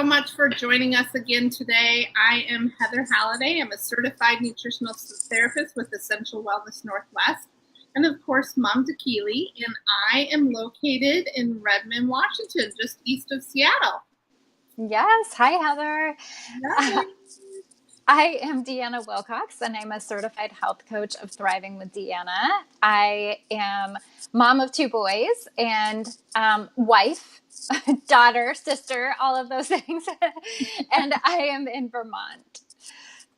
so much for joining us again today. I am Heather Halliday. I'm a certified nutritional therapist with Essential Wellness Northwest, and of course, Mom to Keely. And I am located in Redmond, Washington, just east of Seattle. Yes. Hi, Heather. Hi. I am Deanna Wilcox, and I'm a certified health coach of Thriving with Deanna. I am mom of 2 boys and wife, daughter, sister, all of those things. And I am in Vermont.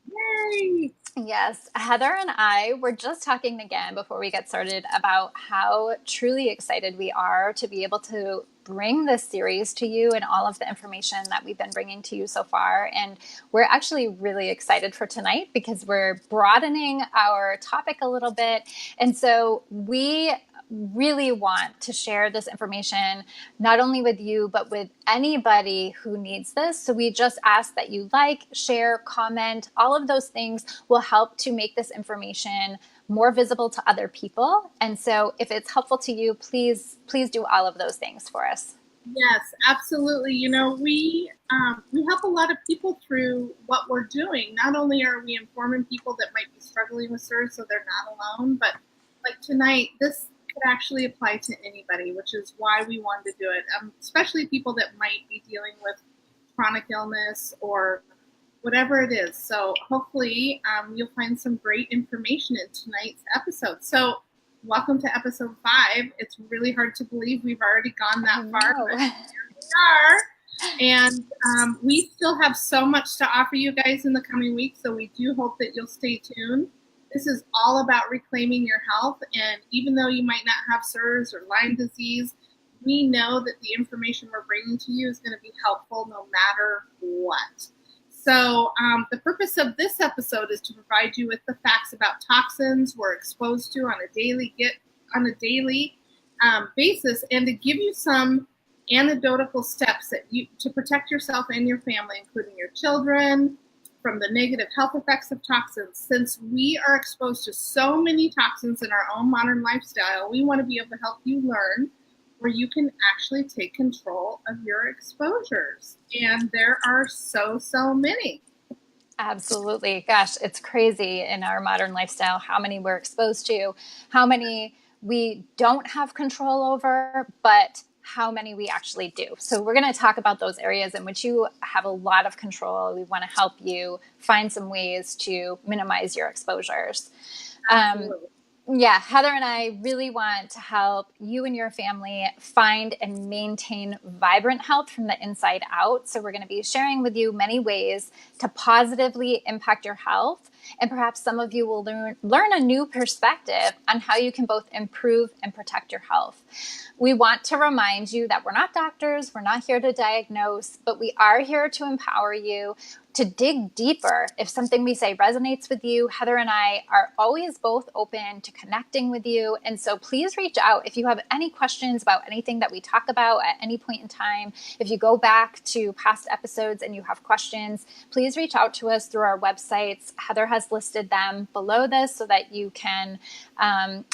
Yay! Yes, Heather and I were just talking again before we get started about how truly excited we are to be able to bring this series to you and all of the information that we've been bringing to you so far. And we're actually really excited for tonight because we're broadening our topic a little bit. And so we really want to share this information not only with you but with anybody who needs this. So we just ask that you like, share, comment. All of those things will help to make this information more visible to other people. And so if it's helpful to you, please do all of those things for us. Yes, absolutely. You know, we help a lot of people through what we're doing. Not only are we informing people that might be struggling with SIRS so they're not alone, but like tonight, this could actually apply to anybody, which is why we wanted to do it, especially people that might be dealing with chronic illness or whatever it is. So hopefully you'll find some great information in tonight's episode. So welcome to episode 5. It's really hard to believe we've already gone that far, but here we are. And we still have so much to offer you guys in the coming weeks, so we do hope that you'll stay tuned. This is all about reclaiming your health, and even though you might not have SIRS or Lyme disease, we know that the information we're bringing to you is going to be helpful no matter what. So the purpose of this episode is to provide you with the facts about toxins we're exposed to on a daily basis, and to give you some anecdotal steps that to protect yourself and your family, including your children, from the negative health effects of toxins. Since we are exposed to so many toxins in our own modern lifestyle, we want to be able to help you learn where you can actually take control of your exposures. And there are so many. Absolutely. Gosh, it's crazy in our modern lifestyle how many we're exposed to, how many we don't have control over, but how many we actually do. So we're going to talk about those areas in which you have a lot of control. We want to help you find some ways to minimize your exposures. Yeah, Heather and I really want to help you and your family find and maintain vibrant health from the inside out. So we're going to be sharing with you many ways to positively impact your health. And perhaps some of you will learn a new perspective on how you can both improve and protect your health. We want to remind you that we're not doctors, we're not here to diagnose, but we are here to empower you to dig deeper. If something we say resonates with you, Heather and I are always both open to connecting with you. And so please reach out if you have any questions about anything that we talk about at any point in time. If you go back to past episodes and you have questions, please reach out to us through our websites. Heather has listed them below this so that you can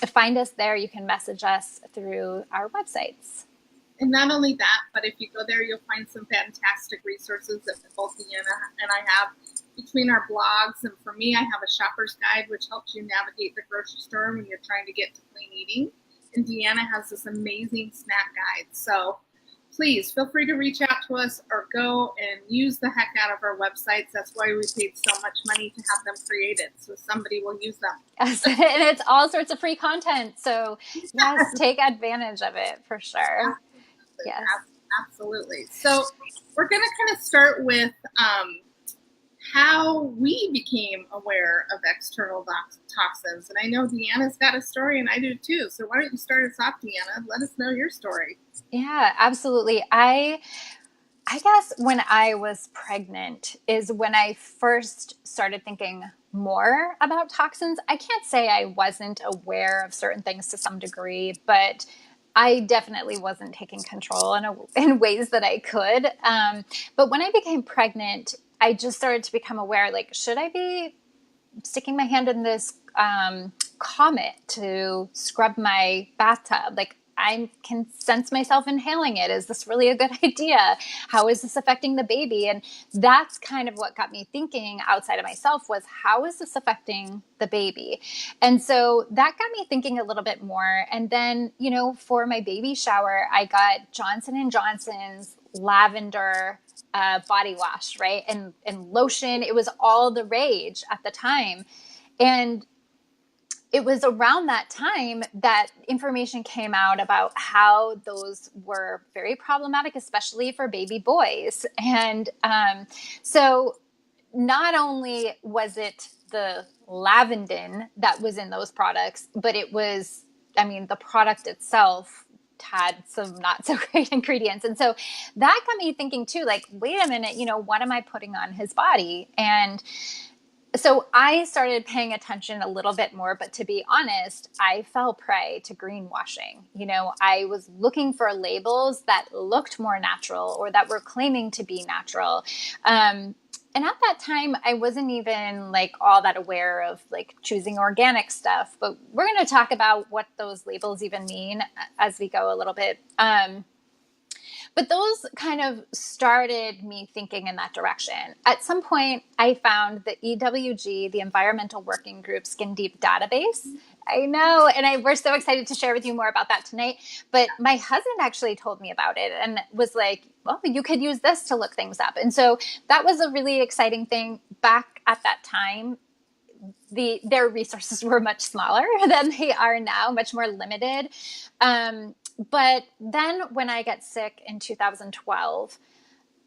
find us there. You can message us through our websites. And not only that, but if you go there, you'll find some fantastic resources that both Deanna and I have between our blogs. And for me, I have a shopper's guide, which helps you navigate the grocery store when you're trying to get to clean eating. And Deanna has this amazing snack guide. So please feel free to reach out to us or go and use the heck out of our websites. That's why we paid so much money to have them created. So somebody will use them. Yes, and it's all sorts of free content. So yes, take advantage of it for sure. Yes. Absolutely. So we're going to kind of start with how we became aware of external toxins. And I know Deanna's got a story, and I do too. So why don't you start us off, Deanna? Let us know your story. Yeah, absolutely. I guess when I was pregnant is when I first started thinking more about toxins. I can't say I wasn't aware of certain things to some degree, but I definitely wasn't taking control in ways that I could. But when I became pregnant, I just started to become aware, like, should I be sticking my hand in this Comet to scrub my bathtub? Like, I can sense myself inhaling it. Is this really a good idea? How is this affecting the baby? And that's kind of what got me thinking outside of myself was, how is this affecting the baby? And so that got me thinking a little bit more. And then, for my baby shower, I got Johnson and Johnson's lavender body wash, right? And lotion. It was all the rage at the time. And it was around that time that information came out about how those were very problematic, especially for baby boys. And so not only was it the lavandin that was in those products, but it was, the product itself had some not so great ingredients. And so that got me thinking too, like, wait a minute, what am I putting on his body? And so I started paying attention a little bit more, but to be honest, I fell prey to greenwashing. I was looking for labels that looked more natural or that were claiming to be natural. And at that time, I wasn't even like all that aware of like choosing organic stuff, but we're going to talk about what those labels even mean as we go a little bit. But those kind of started me thinking in that direction. At some point, I found the EWG, the Environmental Working Group Skin Deep database. I know, and we're so excited to share with you more about that tonight. But my husband actually told me about it and was like, well, you could use this to look things up. And so that was a really exciting thing back at that time. Their resources were much smaller than they are now, much more limited. But then when I got sick in 2012,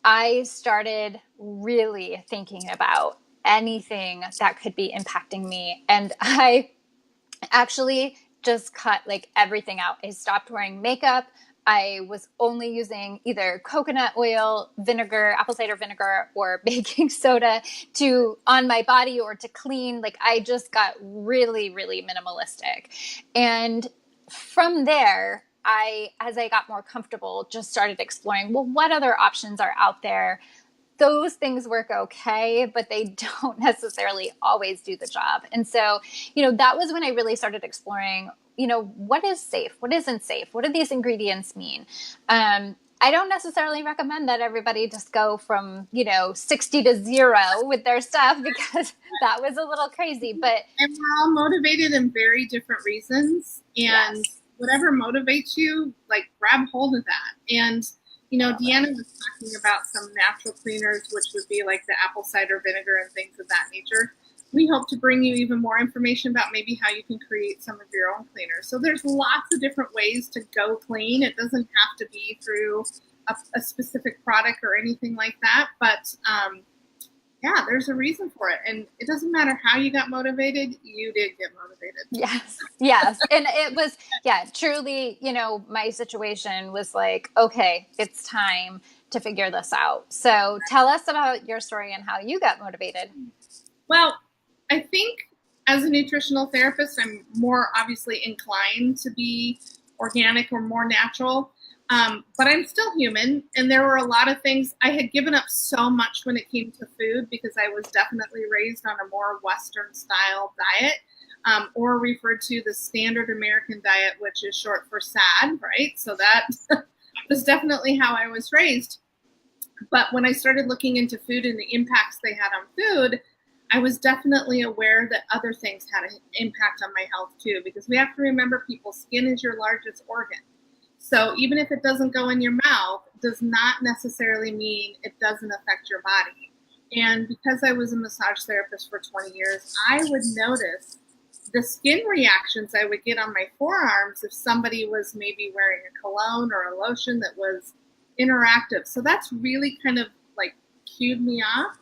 I started really thinking about anything that could be impacting me. And I actually just cut like everything out. I stopped wearing makeup. I was only using either coconut oil, vinegar, apple cider vinegar, or baking soda on my body or to clean. Like I just got really, really minimalistic. And from there, as I got more comfortable, just started exploring, well, what other options are out there? Those things work okay, but they don't necessarily always do the job. And so, that was when I really started exploring, what is safe? What isn't safe? What do these ingredients mean? I don't necessarily recommend that everybody just go from, 60 to 0 with their stuff because that was a little crazy, but. And we're all motivated in very different reasons. And yes, whatever motivates you, like grab hold of that. And Deanna was talking about some natural cleaners, which would be like the apple cider vinegar and things of that nature. We hope to bring you even more information about maybe how you can create some of your own cleaners. So there's lots of different ways to go clean. It doesn't have to be through a specific product or anything like that. But yeah, there's a reason for it. And it doesn't matter how you got motivated, you did get motivated. Yes. And it was, truly, my situation was like, okay, it's time to figure this out. So tell us about your story and how you got motivated. Well, I think as a nutritional therapist, I'm more obviously inclined to be organic or more natural. But I'm still human, and there were a lot of things. I had given up so much when it came to food because I was definitely raised on a more Western style diet, or referred to the standard American diet, which is short for SAD, right? So that was definitely how I was raised. But when I started looking into food and the impacts they had on food, I was definitely aware that other things had an impact on my health too, because we have to remember, people's skin is your largest organ. So even if it doesn't go in your mouth, does not necessarily mean it doesn't affect your body. And because I was a massage therapist for 20 years, I would notice the skin reactions I would get on my forearms if somebody was maybe wearing a cologne or a lotion that was interactive. So that's really kind of like cued me off.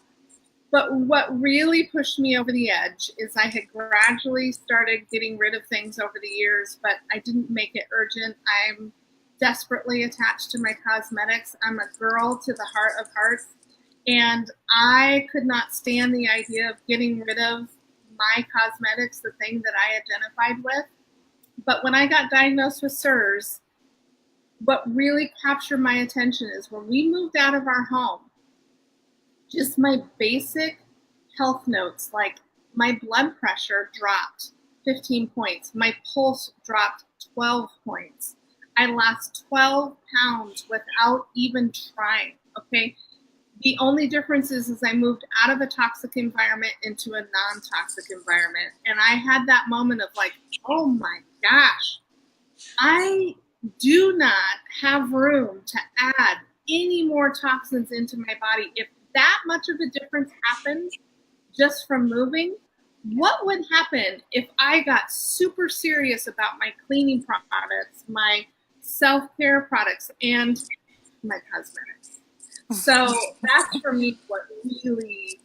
But what really pushed me over the edge is I had gradually started getting rid of things over the years, but I didn't make it urgent. I'm desperately attached to my cosmetics. I'm a girl to the heart of hearts, and I could not stand the idea of getting rid of my cosmetics, the thing that I identified with. But when I got diagnosed with SIRS, what really captured my attention is when we moved out of our home, just my basic health notes, like my blood pressure dropped 15 points, my pulse dropped 12 points. I lost 12 pounds without even trying. Okay. The only difference is I moved out of a toxic environment into a non-toxic environment. And I had that moment of like, oh my gosh, I do not have room to add any more toxins into my body. If that much of a difference happened just from moving, what would happen if I got super serious about my cleaning products, my self-care products, and my cosmetics? So that's for me what really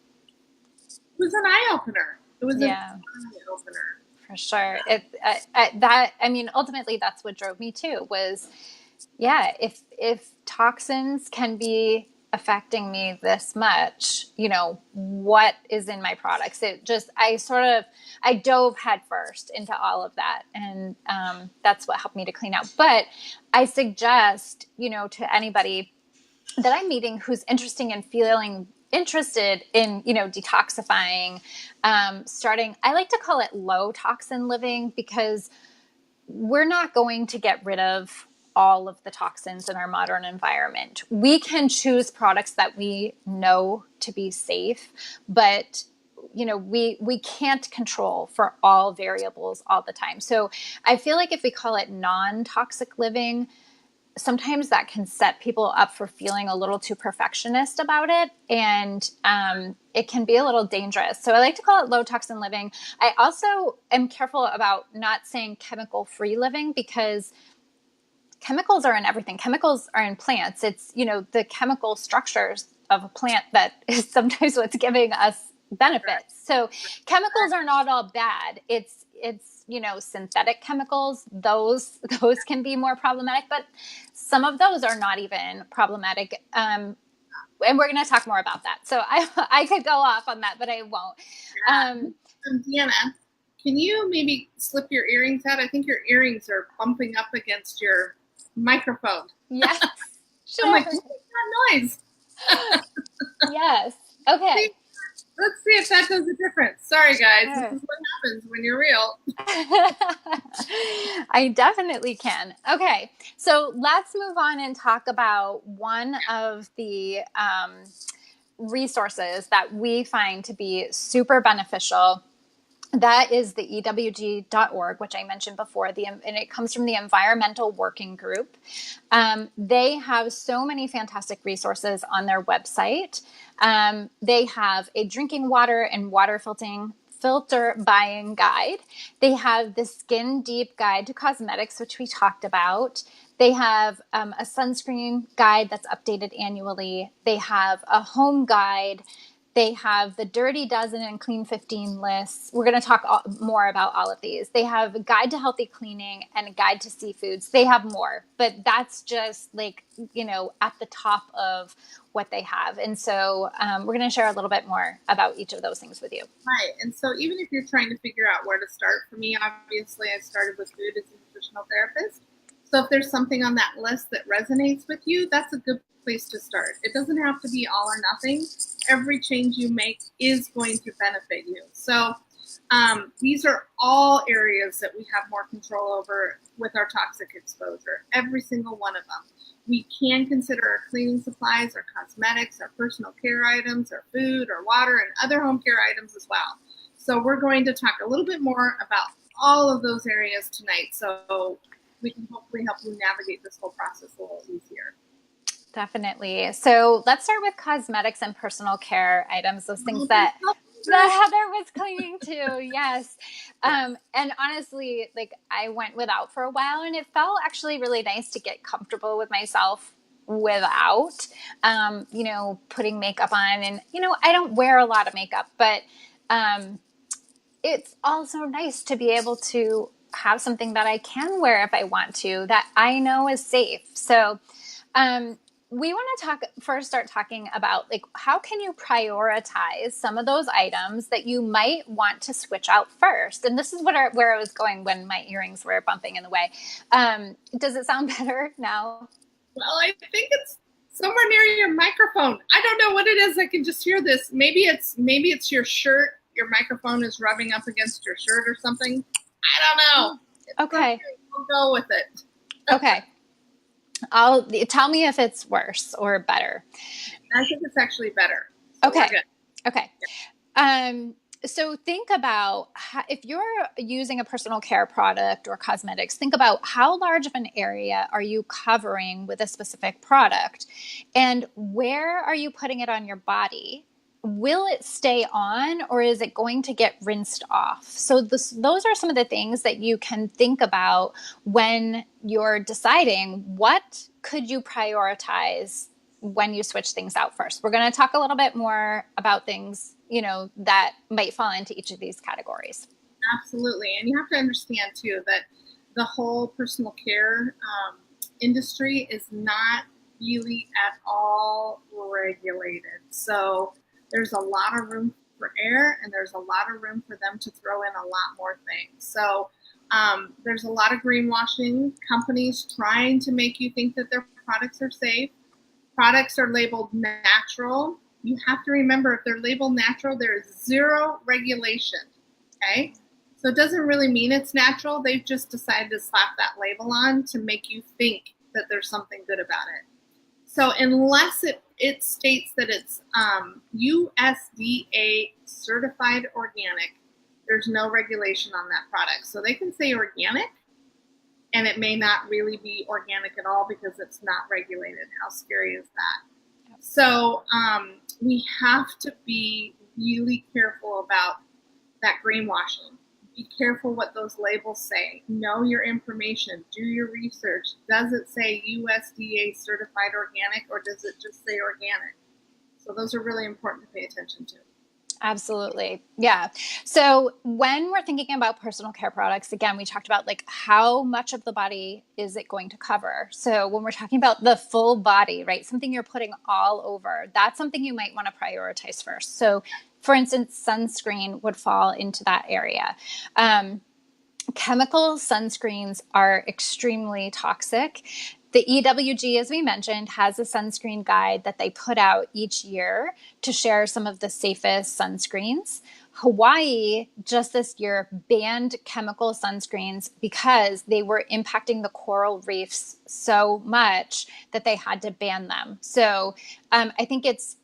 was an eye-opener. It was an eye-opener. For sure. Ultimately that's what drove me too was, if toxins can be affecting me this much, what is in my products? I dove headfirst into all of that. And that's what helped me to clean out. But I suggest, to anybody that I'm meeting who's interested in, detoxifying, starting, I like to call it low toxin living, because we're not going to get rid of all of the toxins in our modern environment. We can choose products that we know to be safe, but we can't control for all variables all the time. So I feel like if we call it non-toxic living, sometimes that can set people up for feeling a little too perfectionist about it. And it can be a little dangerous. So I like to call it low toxin living. I also am careful about not saying chemical free living, because chemicals are in everything. Chemicals are in plants. It's, the chemical structures of a plant that is sometimes what's giving us benefits. So chemicals are not all bad. It's synthetic chemicals. Those can be more problematic, but some of those are not even problematic. And we're going to talk more about that. So I could go off on that, but I won't. Deanna, can you maybe slip your earrings out? I think your earrings are bumping up against your microphone. Yes, sure. I'm like, what's that noise? Yes. Okay. Let's see if that does a difference. Sorry, guys. Sure. This is what happens when you're real. I definitely can. Okay. So let's move on and talk about one of the resources that we find to be super beneficial. That is the EWG.org, which I mentioned before, and it comes from the Environmental Working Group. They have so many fantastic resources on their website. They have a drinking water and water filter buying guide. They have the Skin Deep Guide to Cosmetics, which we talked about. They have a sunscreen guide that's updated annually. They have a home guide. They have the Dirty Dozen and Clean 15 lists. We're going to talk more about all of these. They have a guide to healthy cleaning and a guide to seafoods. They have more, but that's just at the top of what they have. And so we're going to share a little bit more about each of those things with you. Right. And so even if you're trying to figure out where to start, for me, obviously, I started with food as a nutritional therapist. So if there's something on that list that resonates with you, that's a good place to start. It doesn't have to be all or nothing. Every change you make is going to benefit you. So these are all areas that we have more control over with our toxic exposure, every single one of them. We can consider our cleaning supplies, our cosmetics, our personal care items, our food, our water, and other home care items as well. So we're going to talk a little bit more about all of those areas tonight, so we can hopefully help you navigate this whole process a little easier. Definitely. So let's start with cosmetics and personal care items, those things that Heather was clinging to. Yes. And honestly, I went without for a while, and it felt actually really nice to get comfortable with myself without, putting makeup on. And, I don't wear a lot of makeup, but it's also nice to be able to have something that I can wear if I want to, that I know is safe. So, we want to start talking about how can you prioritize some of those items that you might want to switch out first. And this is where I was going when my earrings were bumping in the way. Does it sound better now? Well, I think it's somewhere near your microphone. I don't know what it is. I can just hear this. Maybe it's your shirt. Your microphone is rubbing up against your shirt or something. I don't know. Okay. We'll go with it. Okay. I'll tell me if it's worse or better. I think it's actually better. So we're Okay. good. Okay. Um, so think about if you're using a personal care product or cosmetics, think about how large of an area are you covering with a specific product and where are you putting it on your body? Will it stay on or is it going to get rinsed off? So those are some of the things that you can think about when you're deciding what could you prioritize when you switch things out first. We're going to talk a little bit more about things, that might fall into each of these categories. Absolutely. And you have to understand, too, that the whole personal care industry is not really at all regulated. So there's a lot of room for error, and there's a lot of room for them to throw in a lot more things. So there's a lot of greenwashing, companies trying to make you think that their products are safe. Products are labeled natural. You have to remember, if they're labeled natural, there is zero regulation. Okay? So it doesn't really mean it's natural. They've just decided to slap that label on to make you think that there's something good about it. So unless it states that it's USDA certified organic, there's no regulation on that product. So they can say organic, and it may not really be organic at all because it's not regulated. How scary is that? So we have to be really careful about that greenwashing. Be careful what those labels say. Know your information. Do your research. Does it say USDA certified organic, or does it just say organic? So those are really important to pay attention to. Absolutely. Yeah. So when we're thinking about personal care products, again, we talked about like how much of the body is it going to cover? So when we're talking about the full body, right? Something you're putting all over, that's something you might want to prioritize first. So for instance, sunscreen would fall into that area. Chemical sunscreens are extremely toxic. The EWG, as we mentioned, has a sunscreen guide that they put out each year to share some of the safest sunscreens. Hawaii just this year banned chemical sunscreens because they were impacting the coral reefs so much that they had to ban them. So I think it's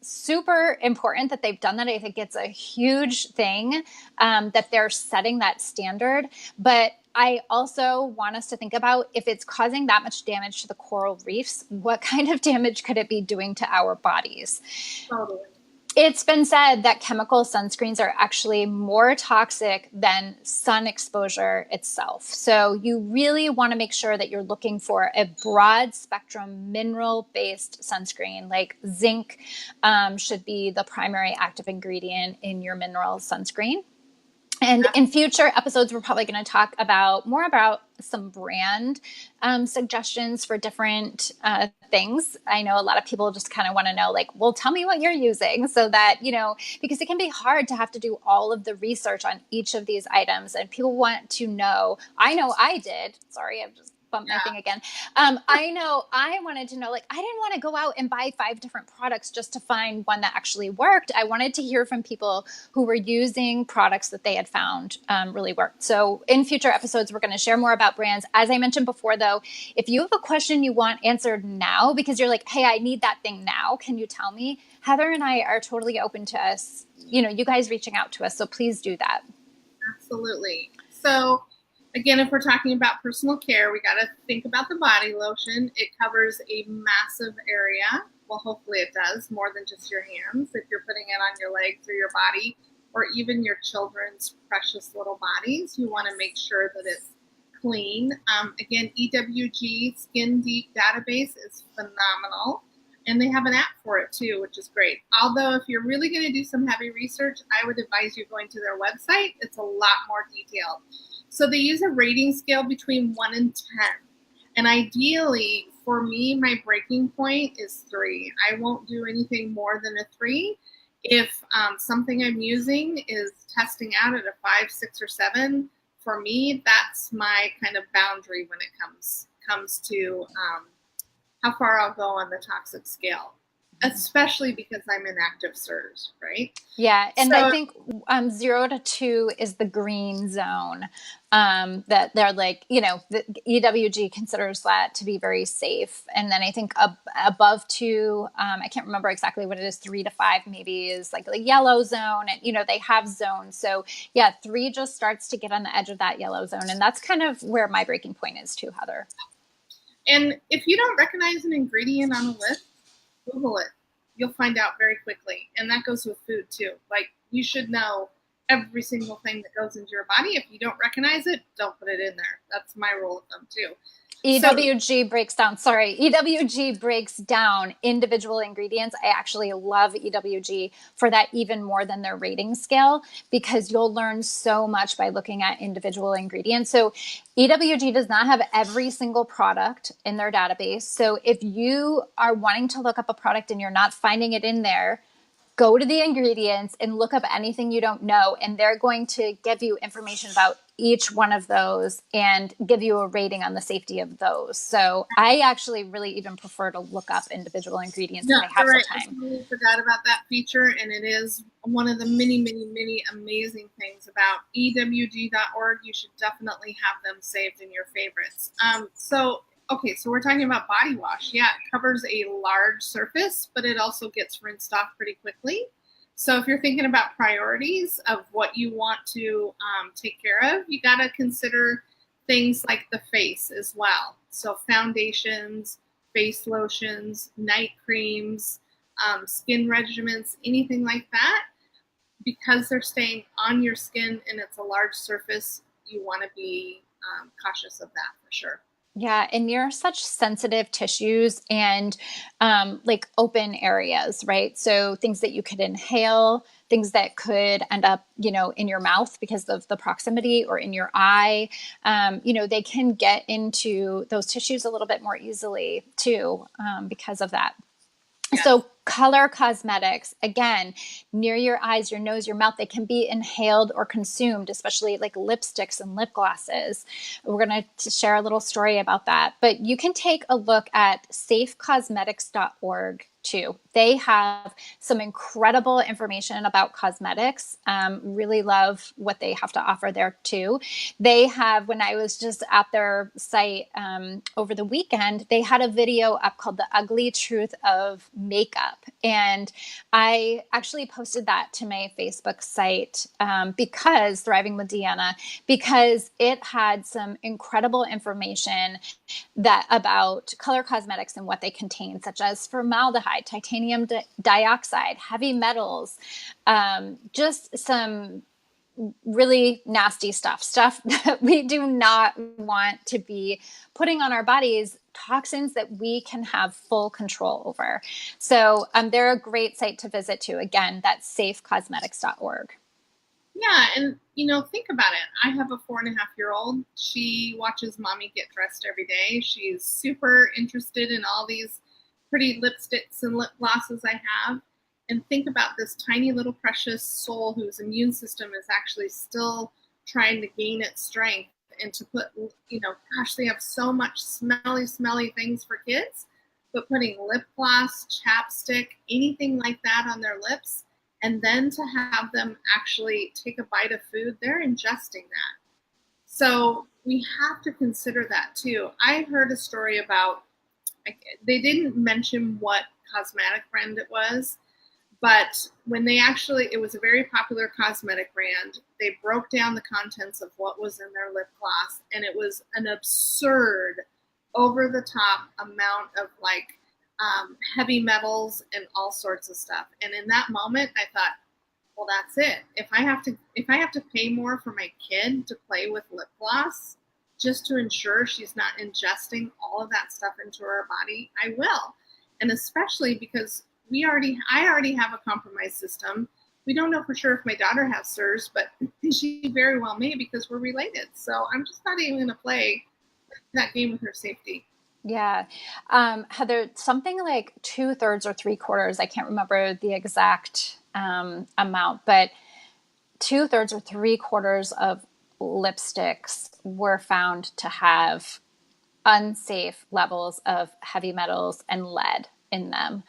super important that they've done that. I think it's a huge thing that they're setting that standard. But I also want us to think about if it's causing that much damage to the coral reefs, what kind of damage could it be doing to our bodies? Totally. It's been said that chemical sunscreens are actually more toxic than sun exposure itself. So you really want to make sure that you're looking for a broad spectrum mineral based sunscreen. Like zinc should be the primary active ingredient in your mineral sunscreen. And in future episodes, we're probably going to talk more about some brand suggestions for different things. I know a lot of people just kind of want to know, like, well, tell me what you're using so that, because it can be hard to have to do all of the research on each of these items. And people want to know, I know I did. Sorry, I've just bumped my thing again. I know I wanted to know, like, I didn't want to go out and buy 5 different products just to find one that actually worked. I wanted to hear from people who were using products that they had found really worked. So in future episodes, we're going to share more about brands. As I mentioned before, though, if you have a question you want answered now because you're like, hey, I need that thing now, can you tell me? Heather and I are totally open to us, you guys reaching out to us. So please do that. Absolutely. So again, if we're talking about personal care, we got to think about the body lotion. It covers a massive area. Well, hopefully it does, more than just your hands. If you're putting it on your legs or your body, or even your children's precious little bodies, you want to make sure that it's clean. Again, EWG Skin Deep Database is phenomenal. And they have an app for it too, which is great. Although if you're really going to do some heavy research, I would advise you going to their website. It's a lot more detailed. So they use a rating scale between 1 and 10. And ideally, for me, my breaking point is 3. I won't do anything more than a 3. If something I'm using is testing out at a 5, 6, or 7, for me, that's my kind of boundary when it comes to how far I'll go on the toxic scale. especially because I'm in active SIRS, right? Yeah, and I So, think 0 to 2 is the green zone. That they're like, the EWG considers that to be very safe. And then I think above 2, I can't remember exactly what it is, 3 to 5 maybe is like the yellow zone. And, they have zones. So yeah, 3 just starts to get on the edge of that yellow zone. And that's kind of where my breaking point is too, Heather. and if you don't recognize an ingredient on a list, Google it. You'll find out very quickly. And that goes with food too. Like, you should know every single thing that goes into your body. If you don't recognize it, don't put it in there. That's my rule of thumb too. So, EWG breaks down individual ingredients. I actually love EWG for that even more than their rating scale, because you'll learn so much by looking at individual ingredients. So EWG does not have every single product in their database. So if you are wanting to look up a product and you're not finding it in there, go to the ingredients and look up anything you don't know, and they're going to give you information about each one of those and give you a rating on the safety of those. So I actually really even prefer to look up individual ingredients no, if I you're have the right. I time. totally forgot about that feature, and it is one of the many, many, many amazing things about ewg.org. You should definitely have them saved in your favorites. So we're talking about body wash. Yeah, it covers a large surface, but it also gets rinsed off pretty quickly. So if you're thinking about priorities of what you want to take care of, you got to consider things like the face as well. So foundations, face lotions, night creams, skin regimens, anything like that, because they're staying on your skin and it's a large surface, you want to be cautious of that for sure. Yeah, and you're such sensitive tissues and like open areas, right? So things that you could inhale, things that could end up, in your mouth because of the proximity, or in your eye. They can get into those tissues a little bit more easily too, because of that. Yes. So color cosmetics, again, near your eyes, your nose, your mouth, they can be inhaled or consumed, especially like lipsticks and lip glosses. We're going to share a little story about that. But you can take a look at safecosmetics.org too. They have some incredible information about cosmetics. Really love what they have to offer there too. They have, when I was just at their site over the weekend, they had a video up called The Ugly Truth of Makeup. And I actually posted that to my Facebook site because Thriving with Deanna, because it had some incredible information that about color cosmetics and what they contain, such as formaldehyde, titanium dioxide, heavy metals, just some really nasty stuff that we do not want to be putting on our bodies, toxins that we can have full control over. So they're a great site to visit too. Again, that's safecosmetics.org. Yeah, and think about it. I have a 4.5-year-old. She watches mommy get dressed every day. She's super interested in all these pretty lipsticks and lip glosses I have. And think about this tiny little precious soul whose immune system is actually still trying to gain its strength. And to put, gosh, they have so much smelly things for kids. But putting lip gloss, chapstick, anything like that on their lips, and then to have them actually take a bite of food, they're ingesting that. So we have to consider that too. I heard a story about, they didn't mention what cosmetic brand it was, but when it was a very popular cosmetic brand, they broke down the contents of what was in their lip gloss, and it was an absurd, over the top amount of heavy metals and all sorts of stuff. And in that moment, I thought, well, that's it. If I have to pay more for my kid to play with lip gloss just to ensure she's not ingesting all of that stuff into her body, I will. And especially because I already have a compromised system. We don't know for sure if my daughter has SIRS, but she very well may, because we're related. So I'm just not even going to play that game with her safety. Yeah. Heather, something like 2/3 or 3/4, I can't remember the exact amount, but 2/3 or 3/4 of lipsticks were found to have unsafe levels of heavy metals and lead in them,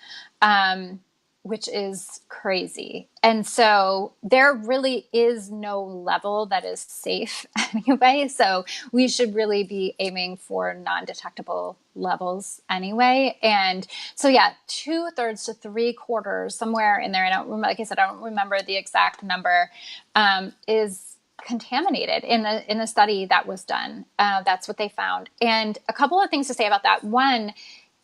which is crazy. And so there really is no level that is safe anyway. So we should really be aiming for non-detectable levels anyway. And so, yeah, 2/3 to 3/4, somewhere in there. I don't remember, like I said, I don't remember the exact number, is contaminated in the study that was done. That's what they found. And a couple of things to say about that. One,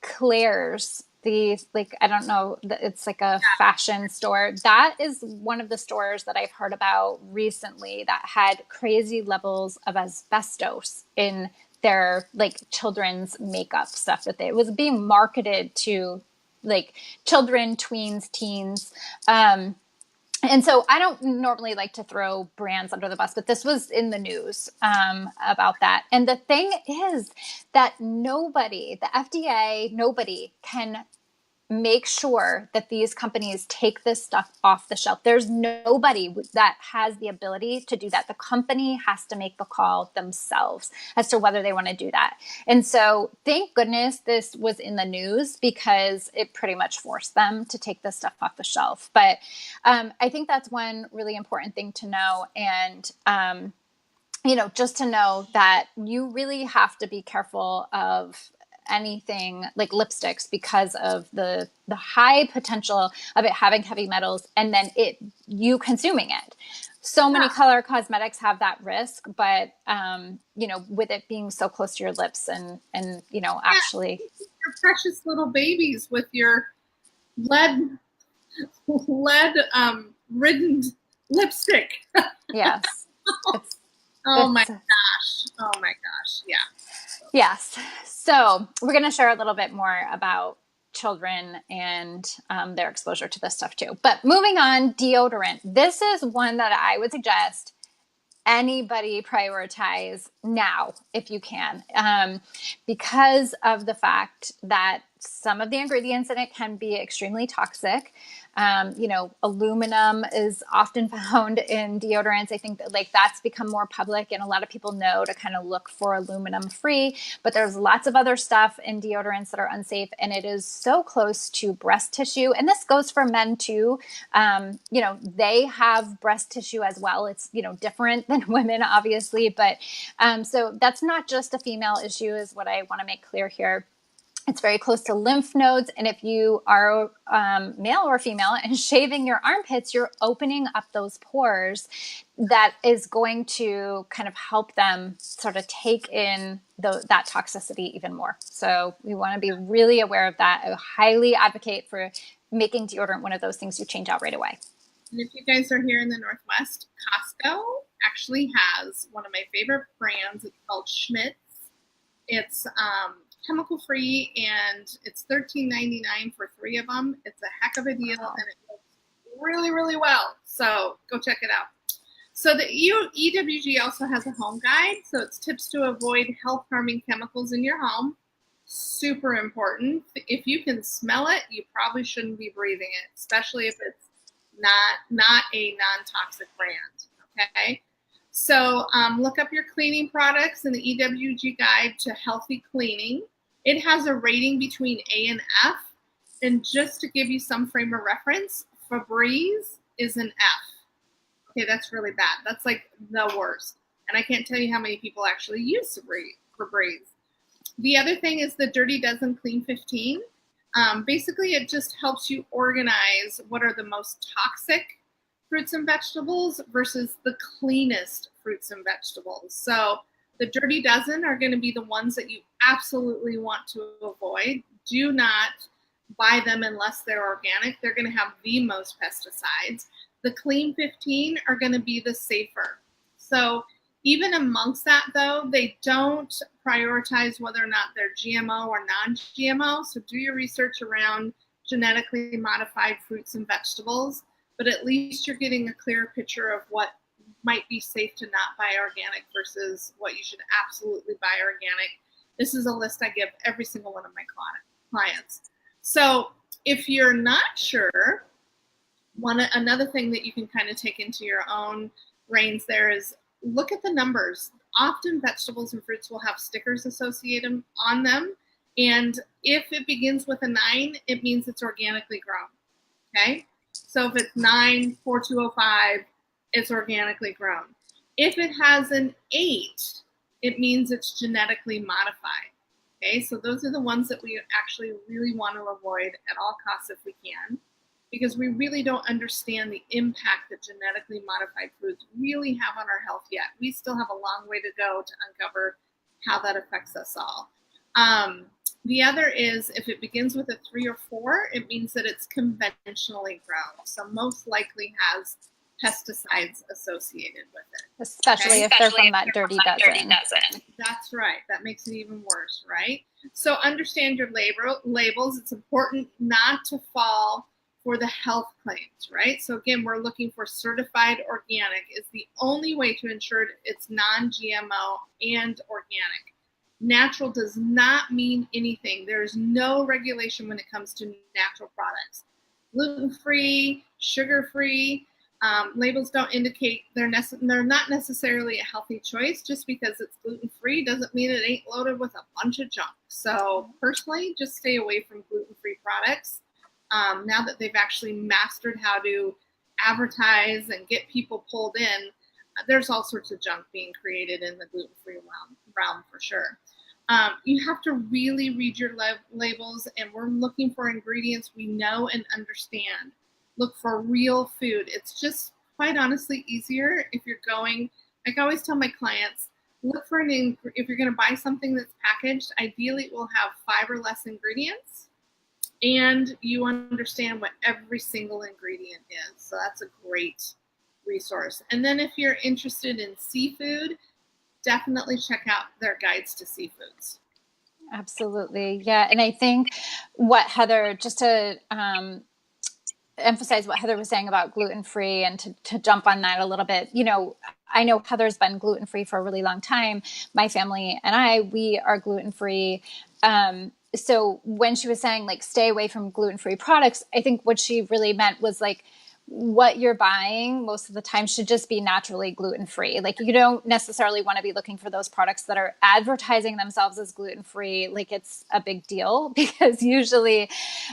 Claire's, the, like, I don't know, it's like a fashion store. That is one of the stores that I've heard about recently that had crazy levels of asbestos in their like children's makeup stuff that it was being marketed to like children, tweens, teens. And so I don't normally like to throw brands under the bus, but this was in the news about that. And the thing is that nobody, the FDA, nobody can make sure that these companies take this stuff off the shelf. There's nobody that has the ability to do that. The company has to make the call themselves as to whether they want to do that. And so thank goodness this was in the news, because it pretty much forced them to take this stuff off the shelf. But I think that's one really important thing to know. And just to know that you really have to be careful of anything like lipsticks, because of the high potential of it having heavy metals, and then you consuming it. So many color cosmetics have that risk, but with it being so close to your lips and actually your precious little babies with your lead ridden lipstick. Yes. Oh my gosh. Yeah. Yes. So we're going to share a little bit more about children and their exposure to this stuff too. But moving on, deodorant. This is one that I would suggest anybody prioritize now if you can, because of the fact that some of the ingredients in it can be extremely toxic. Aluminum is often found in deodorants. I think that that's become more public, and a lot of people know to kind of look for aluminum free, but there's lots of other stuff in deodorants that are unsafe, and it is so close to breast tissue. And this goes for men too. They have breast tissue as well. It's, different than women, obviously, but so that's not just a female issue, is what I want to make clear here. It's very close to lymph nodes. And if you are male or female and shaving your armpits, you're opening up those pores. That is going to kind of help them sort of take in that toxicity even more. So we want to be really aware of that. I highly advocate for making deodorant one of those things you change out right away. And if you guys are here in the Northwest, Costco actually has one of my favorite brands. It's called Schmidt's. It's chemical free, and it's $13.99 for 3 of them. It's a heck of a deal, and it works really, really well. So go check it out. So the EWG also has a home guide. So it's tips to avoid health harming chemicals in your home. Super important. If you can smell it, you probably shouldn't be breathing it, especially if it's not a non-toxic brand. Okay. So look up your cleaning products in the EWG guide to healthy cleaning. It has a rating between A and F. And just to give you some frame of reference, Febreze is an F. Okay, that's really bad. That's like the worst. And I can't tell you how many people actually use Febreze. The other thing is the Dirty Dozen Clean 15. Basically, it just helps you organize what are the most toxic fruits and vegetables versus the cleanest fruits and vegetables. So the Dirty Dozen are going to be the ones that you absolutely want to avoid. Do not buy them unless they're organic. They're going to have the most pesticides. The Clean 15 are going to be the safer. So even amongst that, though, they don't prioritize whether or not they're GMO or non-GMO. So do your research around genetically modified fruits and vegetables, but at least you're getting a clearer picture of what might be safe to not buy organic versus what you should absolutely buy organic. This is a list I give every single one of my clients. So if you're not sure, another thing that you can kind of take into your own brains there is look at the numbers. Often vegetables and fruits will have stickers associated on them, And if it begins with a 9, it means it's organically grown. Okay? So if it's 94205, it's organically grown. If it has an 8, it means it's genetically modified. Okay, so those are the ones that we actually really want to avoid at all costs if we can, because we really don't understand the impact that genetically modified foods really have on our health yet. We still have a long way to go to uncover how that affects us all. The other is if it begins with a 3 or 4, it means that it's conventionally grown. So most likely has pesticides associated with it. Especially if they're from that dirty dozen. That's right. That makes it even worse, right? So understand your labels. It's important not to fall for the health claims, right? So again, we're looking for certified organic is the only way to ensure it's non-GMO and organic. Natural does not mean anything. There's no regulation when it comes to natural products. Gluten-free, sugar-free, labels don't indicate they're not necessarily a healthy choice. Just because it's gluten-free doesn't mean it ain't loaded with a bunch of junk. So personally, just stay away from gluten-free products. Now that they've actually mastered how to advertise and get people pulled in, there's all sorts of junk being created in the gluten-free realm for sure. You have to really read your labels, and we're looking for ingredients we know and understand. Look for real food. It's just, quite honestly, easier if you're going, like I always tell my clients, look for if you're going to buy something that's packaged, ideally it will have 5 or less ingredients, and you understand what every single ingredient is. So that's a great resource. And then if you're interested in seafood, definitely check out their guides to seafoods. Absolutely. Yeah. And I think what Heather, just to emphasize what Heather was saying about gluten-free and to jump on that a little bit, I know Heather's been gluten-free for a really long time. My family and we are gluten-free. So when she was saying like, stay away from gluten-free products, I think what she really meant was like, what you're buying most of the time should just be naturally gluten-free. Like you don't necessarily want to be looking for those products that are advertising themselves as gluten-free. Like it's a big deal because usually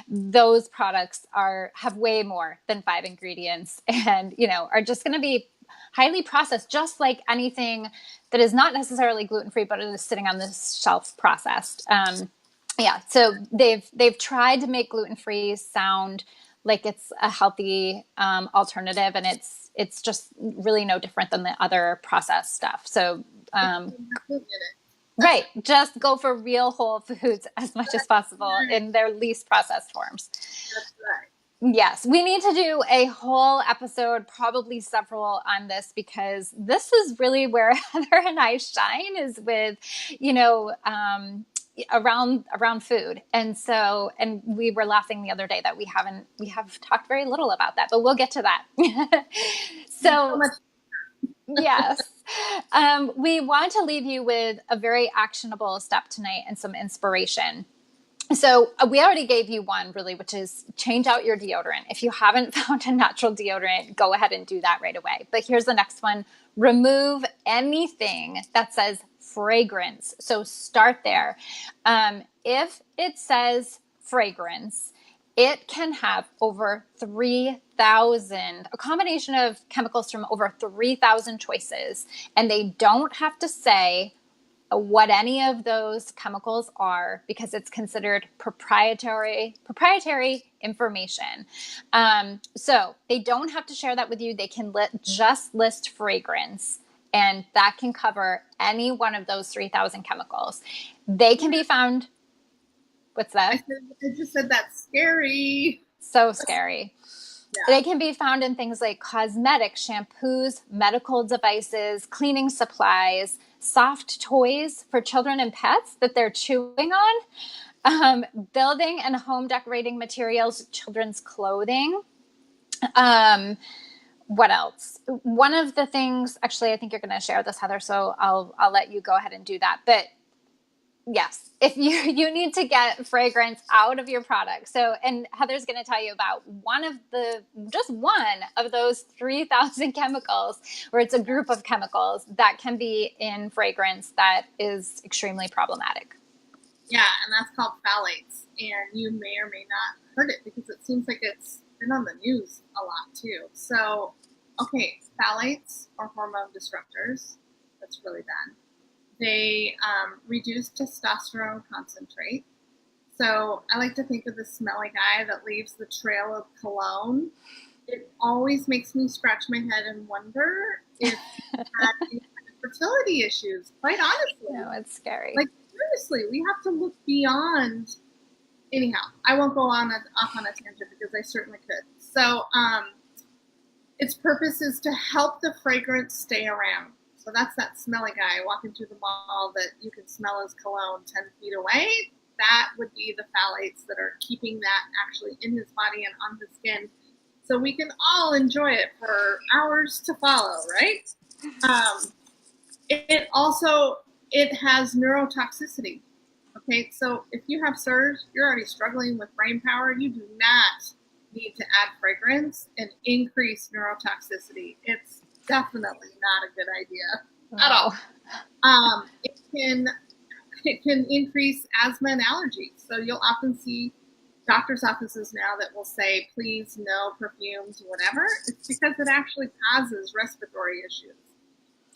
those products have way more than 5 ingredients and, are just going to be highly processed, just like anything that is not necessarily gluten-free, but it is sitting on the shelf processed. So they've tried to make gluten-free sound like it's a healthy alternative, and it's just really no different than the other processed stuff. So, right, just go for real whole foods as much as possible in their least processed forms. That's right. Yes, we need to do a whole episode, probably several, on this because this is really where Heather and I shine is with, around food. And we were laughing the other day that we have talked very little about that, but we'll get to that. So yes, we want to leave you with a very actionable step tonight and some inspiration. So we already gave you one really, which is change out your deodorant. If you haven't found a natural deodorant, go ahead and do that right away. But here's the next one. Remove anything that says fragrance. So start there. If it says fragrance, it can have over 3,000, a combination of chemicals from over 3,000 choices. And they don't have to say what any of those chemicals are because it's considered proprietary information. So they don't have to share that with you. They can just list fragrance, and that can cover any one of those 3,000 chemicals. They can be found. What's that? I just said that's scary. So scary. Yeah. They can be found in things like cosmetics, shampoos, medical devices, cleaning supplies, soft toys for children and pets that they're chewing on, building and home decorating materials, children's clothing. What else? One of the things, actually, I think you're going to share this, Heather, so I'll let you go ahead and do that. But yes, if you need to get fragrance out of your product. So, and Heather's going to tell you about one of those 3,000 chemicals, where it's a group of chemicals that can be in fragrance that is extremely problematic. Yeah, and that's called phthalates. And you may or may not heard it because it seems like it's been on the news a lot too. So, okay, phthalates are hormone disruptors. That's really bad. They reduce testosterone concentrate. So I like to think of the smelly guy that leaves the trail of cologne. It always makes me scratch my head and wonder if he had any kind of fertility issues, quite honestly. No, it's scary. Like, seriously, we have to look beyond. Anyhow, I won't go off on a tangent because I certainly could. So, its purpose is to help the fragrance stay around. So that's that smelly guy walking through the mall that you can smell his cologne 10 feet away. That would be the phthalates that are keeping that actually in his body and on his skin. So we can all enjoy it for hours to follow, right? Um, it also, it has neurotoxicity. Okay, so if you have SIRS, you're already struggling with brain power. You do not need to add fragrance and increase neurotoxicity. It's definitely not a good idea at all. It can increase asthma and allergies. So you'll often see doctors' offices now that will say, please no perfumes, whatever. It's because it actually causes respiratory issues.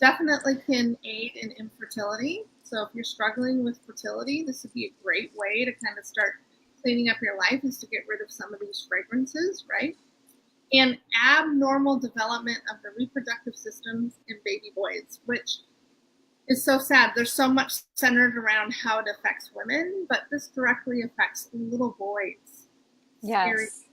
Definitely can aid in infertility. So if you're struggling with fertility, this would be a great way to kind of start cleaning up your life, is to get rid of some of these fragrances, right? And abnormal development of the reproductive systems in baby boys, which is so sad. There's so much centered around how it affects women, but this directly affects little boys. Scary. Yes.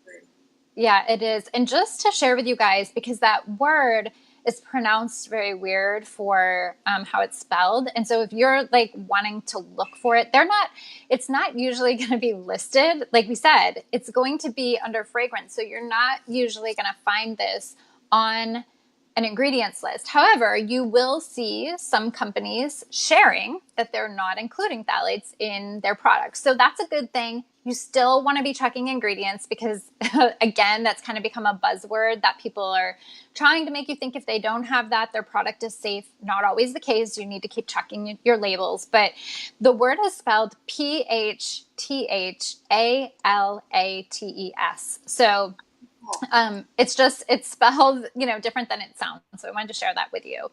Yeah, it is. And just to share with you guys, because that word is pronounced very weird for how it's spelled. And so if you're like wanting to look for it, it's not usually going to be listed. Like we said, it's going to be under fragrance. So you're not usually going to find this on an ingredients list. However, you will see some companies sharing that they're not including phthalates in their products. So that's a good thing. You still want to be checking ingredients because, again, that's kind of become a buzzword that people are trying to make you think if they don't have that, their product is safe. Not always the case. You need to keep checking your labels. But the word is spelled PHTHALATES. So it's spelled, different than it sounds. So I wanted to share that with you.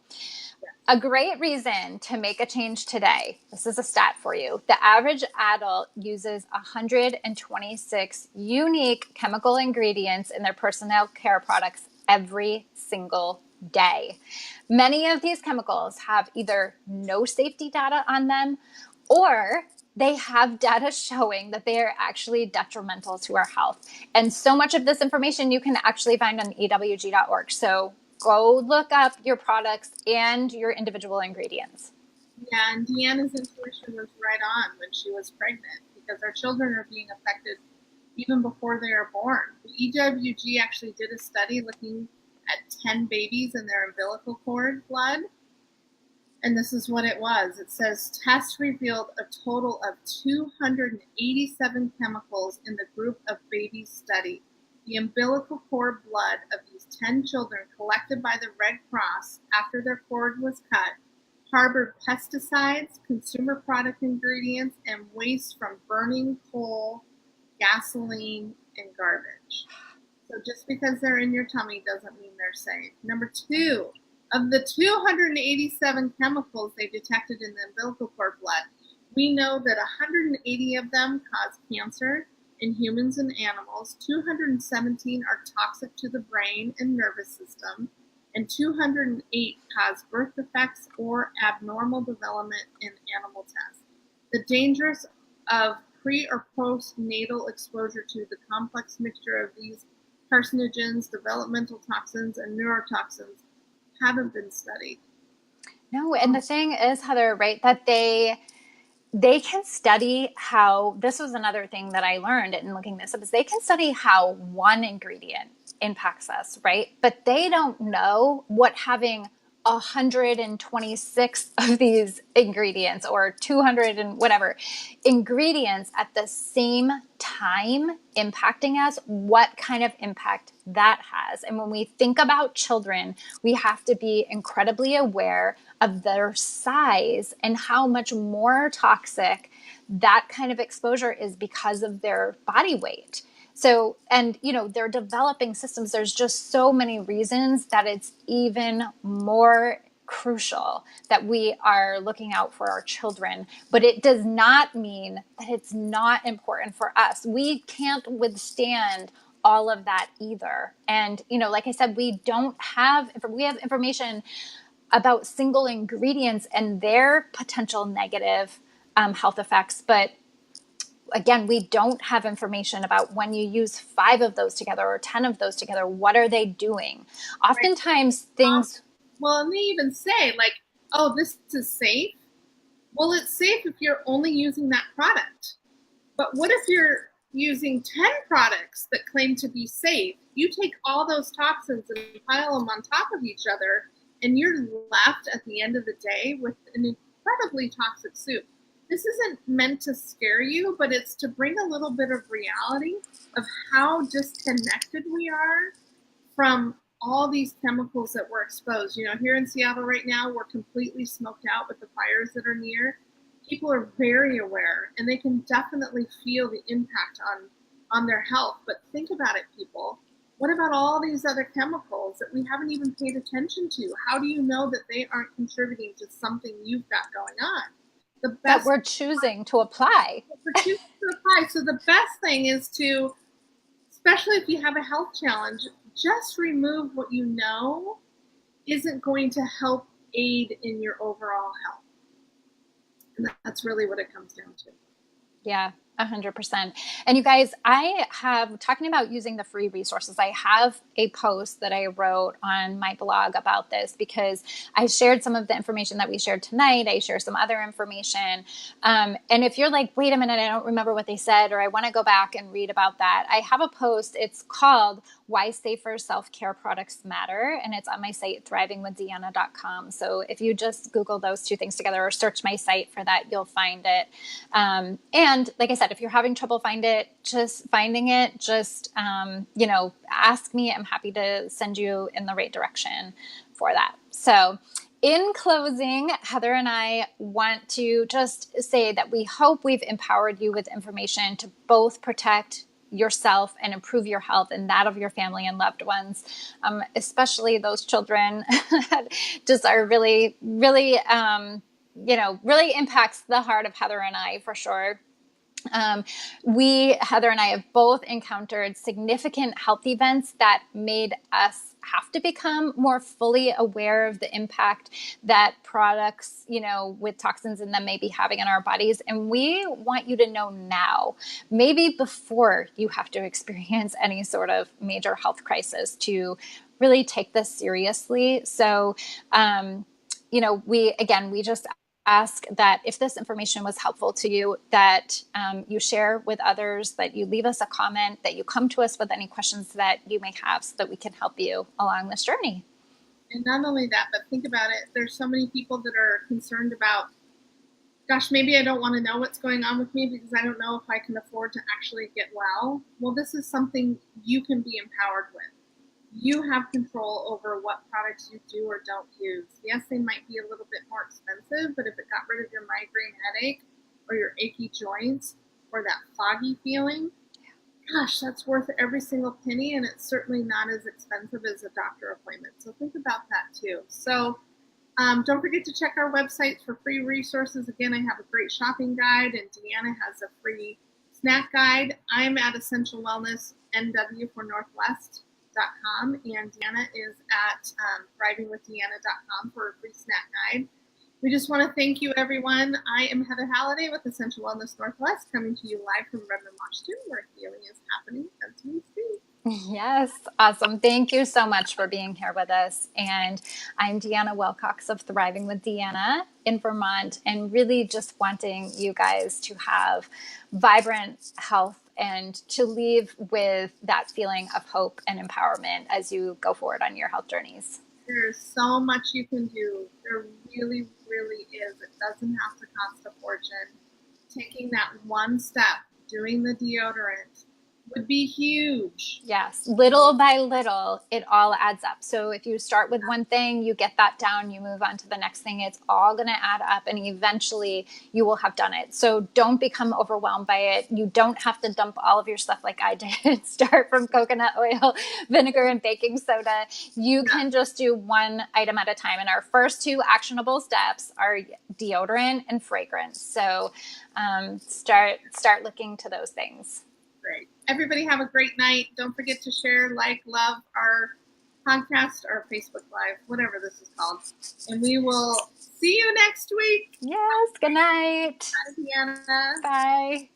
A great reason to make a change today. This is a stat for you. The average adult uses 126 unique chemical ingredients in their personal care products every single day. Many of these chemicals have either no safety data on them, or they have data showing that they are actually detrimental to our health. And so much of this information you can actually find on ewg.org. So go look up your products and your individual ingredients. Yeah, and Deanna's intuition was right on when she was pregnant, because our children are being affected even before they are born. The EWG actually did a study looking at 10 babies and their umbilical cord blood. And this is what it was. It says tests revealed a total of 287 chemicals in the group of babies studied. The umbilical cord blood of these 10 children collected by the Red Cross after their cord was cut harbored pesticides, consumer product ingredients, and waste from burning coal, gasoline, and garbage. So just because they're in your tummy doesn't mean they're safe. Number two, of the 287 chemicals they detected in the umbilical cord blood, we know that 180 of them cause cancer in humans and animals, 217 are toxic to the brain and nervous system, and 208 cause birth defects or abnormal development in animal tests. The dangers of pre or postnatal exposure to the complex mixture of these carcinogens, developmental toxins, and neurotoxins haven't been studied. No, and the thing is, Heather, right, that they can study how, this was another thing that I learned in looking this up, is they can study how one ingredient impacts us, right? But they don't know what having 126 of these ingredients or 200 and whatever ingredients at the same time impacting us, what kind of impact that has. And when we think about children, we have to be incredibly aware of their size and how much more toxic that kind of exposure is because of their body weight. So, and they're developing systems. There's just so many reasons that it's even more crucial that we are looking out for our children, but it does not mean that it's not important for us. We can't withstand all of that either. And, like I said, we have information about single ingredients and their potential negative health effects, but again, we don't have information about when you use 5 of those together or 10 of those together, what are they doing? Oftentimes things... Well, and they even say like, oh, this is safe. Well, it's safe if you're only using that product. But what if you're using 10 products that claim to be safe? You take all those toxins and pile them on top of each other, and you're left at the end of the day with an incredibly toxic soup. This isn't meant to scare you, but it's to bring a little bit of reality of how disconnected we are from all these chemicals that we're exposed. Here in Seattle right now, we're completely smoked out with the fires that are near. People are very aware, and they can definitely feel the impact on their health. But think about it, people. What about all these other chemicals that we haven't even paid attention to? How do you know that they aren't contributing to something you've got going on? That we're choosing to apply. So the best thing is to, especially if you have a health challenge, just remove what you know isn't going to help aid in your overall health. And that's really what it comes down to. Yeah, 100%. And you guys, I have, talking about using the free resources, I have a post that I wrote on my blog about this because I shared some of the information that we shared tonight. I share some other information. And if you're like, wait a minute, I don't remember what they said, or I want to go back and read about that, I have a post. It's called Why Safer Self-Care Products Matter. And it's on my site, thrivingwithdeanna.com. So if you just Google those 2 things together or search my site for that, you'll find it. And like I said, if you're having trouble finding it, just ask me. I'm happy to send you in the right direction for that. So in closing, Heather and I want to just say that we hope we've empowered you with information to both protect yourself and improve your health and that of your family and loved ones, especially those children that just are really, really, really impacts the heart of Heather and I for sure. Heather and I have both encountered significant health events that made us have to become more fully aware of the impact that products, with toxins in them may be having in our bodies. And we want you to know now, maybe before you have to experience any sort of major health crisis, to really take this seriously. So, we just ask that if this information was helpful to you, that you share with others, that you leave us a comment, that you come to us with any questions that you may have so that we can help you along this journey. And not only that, but think about it. There's so many people that are concerned about, gosh, maybe I don't want to know what's going on with me because I don't know if I can afford to actually get well. Well, this is something you can be empowered with. You have control over what products you do or don't use. Yes, they might be a little bit more expensive, but if it got rid of your migraine headache or your achy joints or that foggy feeling, gosh, that's worth every single penny, and it's certainly not as expensive as a doctor appointment. So think about that too. So don't forget to check our websites for free resources. Again, I have a great shopping guide, and Deanna has a free snack guide. I'm at Essential Wellness NW for Northwest. And Deanna is at thrivingwithdeanna.com for a free snack guide. We just want to thank you, everyone. I am Heather Halliday with Essential Wellness Northwest, coming to you live from Redmond, Washington, where healing is happening as we speak. Yes, awesome. Thank you so much for being here with us. And I'm Deanna Wilcox of Thriving with Deanna in Vermont, and really just wanting you guys to have vibrant health and to leave with that feeling of hope and empowerment as you go forward on your health journeys. There's so much you can do. There really, really is. It doesn't have to cost a fortune. Taking that one step, doing the deodorant, would be huge. Yes, little by little, it all adds up. So if you start with one thing, you get that down, you move on to the next thing, it's all going to add up and eventually you will have done it. So don't become overwhelmed by it. You don't have to dump all of your stuff like I did. Start from coconut oil, vinegar, and baking soda. You can just do one item at a time. And our first two actionable steps are deodorant and fragrance. So start looking to those things. Great. Everybody have a great night. Don't forget to share, like, love our podcast or Facebook Live, whatever this is called. And we will see you next week. Yes, good night. Bye, Deanna. Bye.